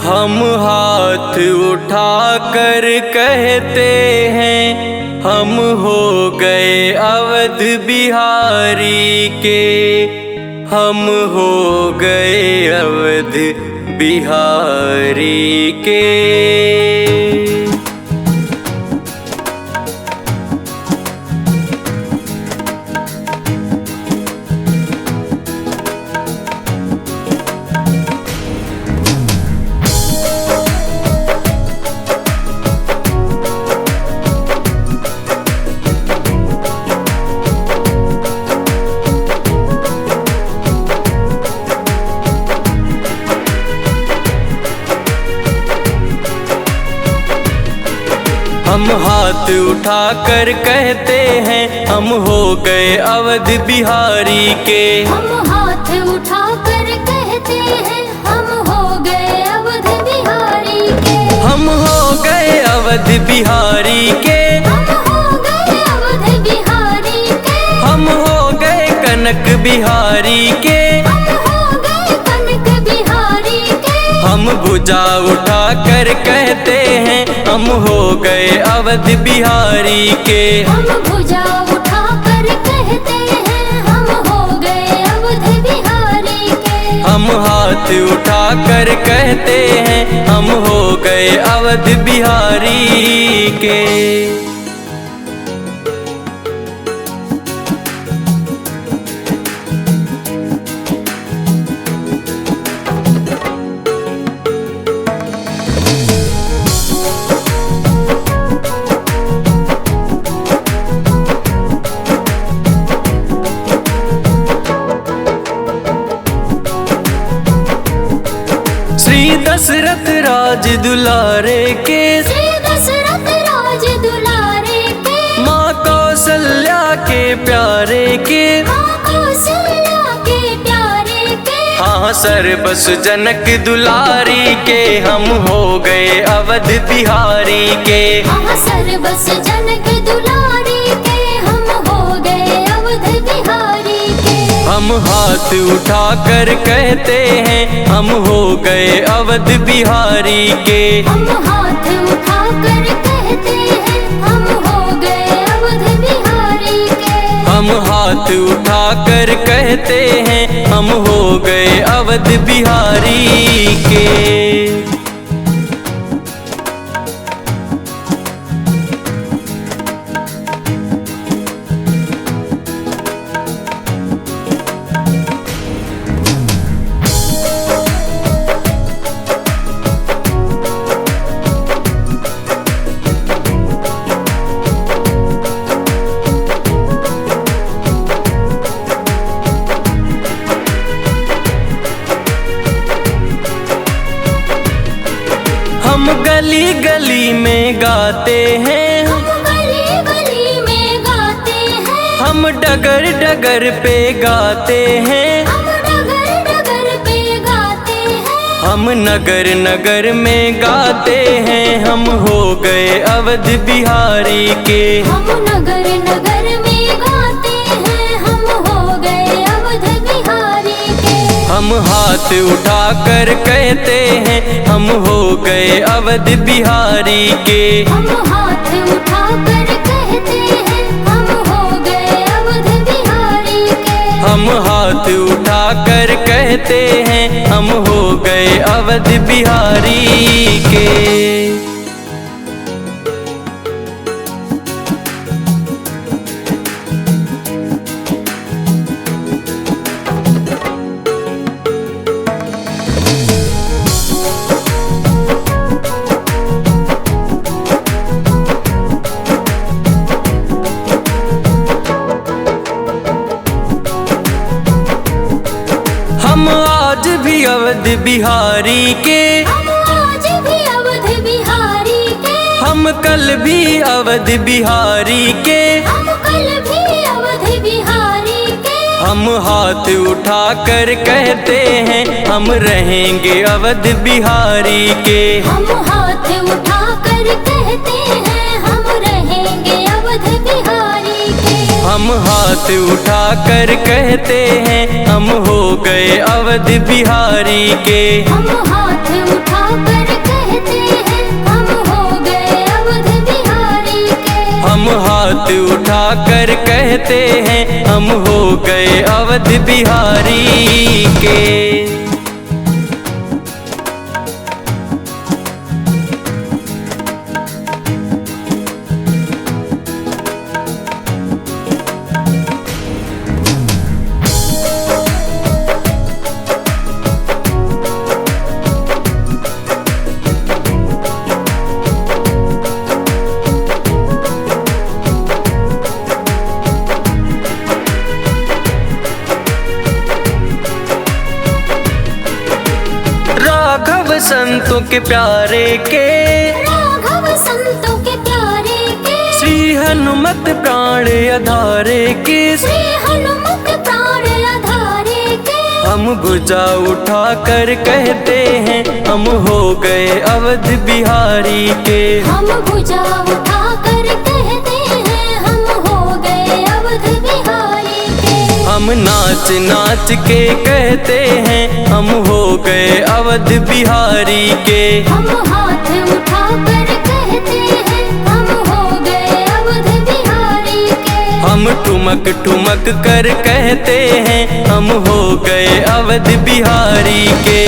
हम हाथ उठाकर कहते हैं हम हो गए अवध बिहारी के, हम हो गए अवध बिहारी के। हम हाथ उठाकर कहते हैं हम हो गए अवध बिहारी के, हम हाथ उठाकर कहते हैं हम हो गए अवध बिहारी के, हम हो गए अवध बिहारी के, हम हो गए अवध बिहारी के, हम हो गए कनक बिहारी के, हम हो गए कनक बिहारी के। हम भुजा उठाकर कहते हैं हम हो गए अवध बिहारी के, हम भुजा उठाकर कहते हैं हम हो गए अवध बिहारी के, हम हाथ उठाकर कहते हैं हम हो गए अवध बिहारी के। श्री दशरथ राज दुलारे के, श्री दशरथ राज दुलारे के, माँ कौशल्या के प्यारे के, माँ कौशल्या के प्यारे के। हाँ सर्वस जनक दुलारी के, हम हो गए अवध बिहारी के, हाँ सर्वस जनक दुलारी के, हम हो गए अवध बिहारी के। हम हाथ उठाकर कहते हैं हम हो गए अवध बिहारी के, हम हाथ उठाकर कहते हैं हम हो गए अवध बिहारी के, हम हाथ उठाकर कहते हैं हम हो गए अवध बिहारी के। हम गली गली में गाते हैं, हम गली गली में गाते हैं, हम डगर डगर पे गाते हैं, हम डगर डगर पे गाते हैं, हम नगर नगर में गाते हैं हम हो गए अवध बिहारी के, हम नगर नगर में गाते हैं हम हो गए अवध बिहारी के। हम हाथ उठाकर कहते हैं हम हो गए अवध बिहारी के, हम हाथ उठाकर कहते हैं हम हो गए अवध बिहारी के, हम हाथ उठाकर कहते हैं हम हो गए अवध बिहारी के। हम आज भी अवध बिहारी के, हम आज भी अवध बिहारी के, हम कल भी अवध बिहारी के, हम कल भी अवध बिहारी के। हम हाथ उठाकर कहते हैं हम रहेंगे अवध बिहारी के, हम हाथ उठाकर कहते हैं हम रहेंगे अवध बिहारी के, हम हाथ उठाकर कहते हैं हम हो गए अवध बिहारी के, हम हाथ उठाकर कर कहते हैं हम हो गए अवध बिहारी के। राघव संतों के प्यारे के, राघव संतों के प्यारे के, श्री हनुमत प्राण आधारे के, श्री हनुमत प्राण आधारे के। हम भुजा उठा कर कहते हैं हम हो गए अवध बिहारी के। हम भुजा उठा कर कहते हैं हम हो गए अवध बिहारी के। हम नाच नाच के कहते हैं हम हो गए अवध बिहारी के। हम हाथ उठा कर कहते हैं हम हो गए अवध बिहारी के। हम ठुमक ठुमक कर कहते हैं हम हो गए अवध बिहारी के।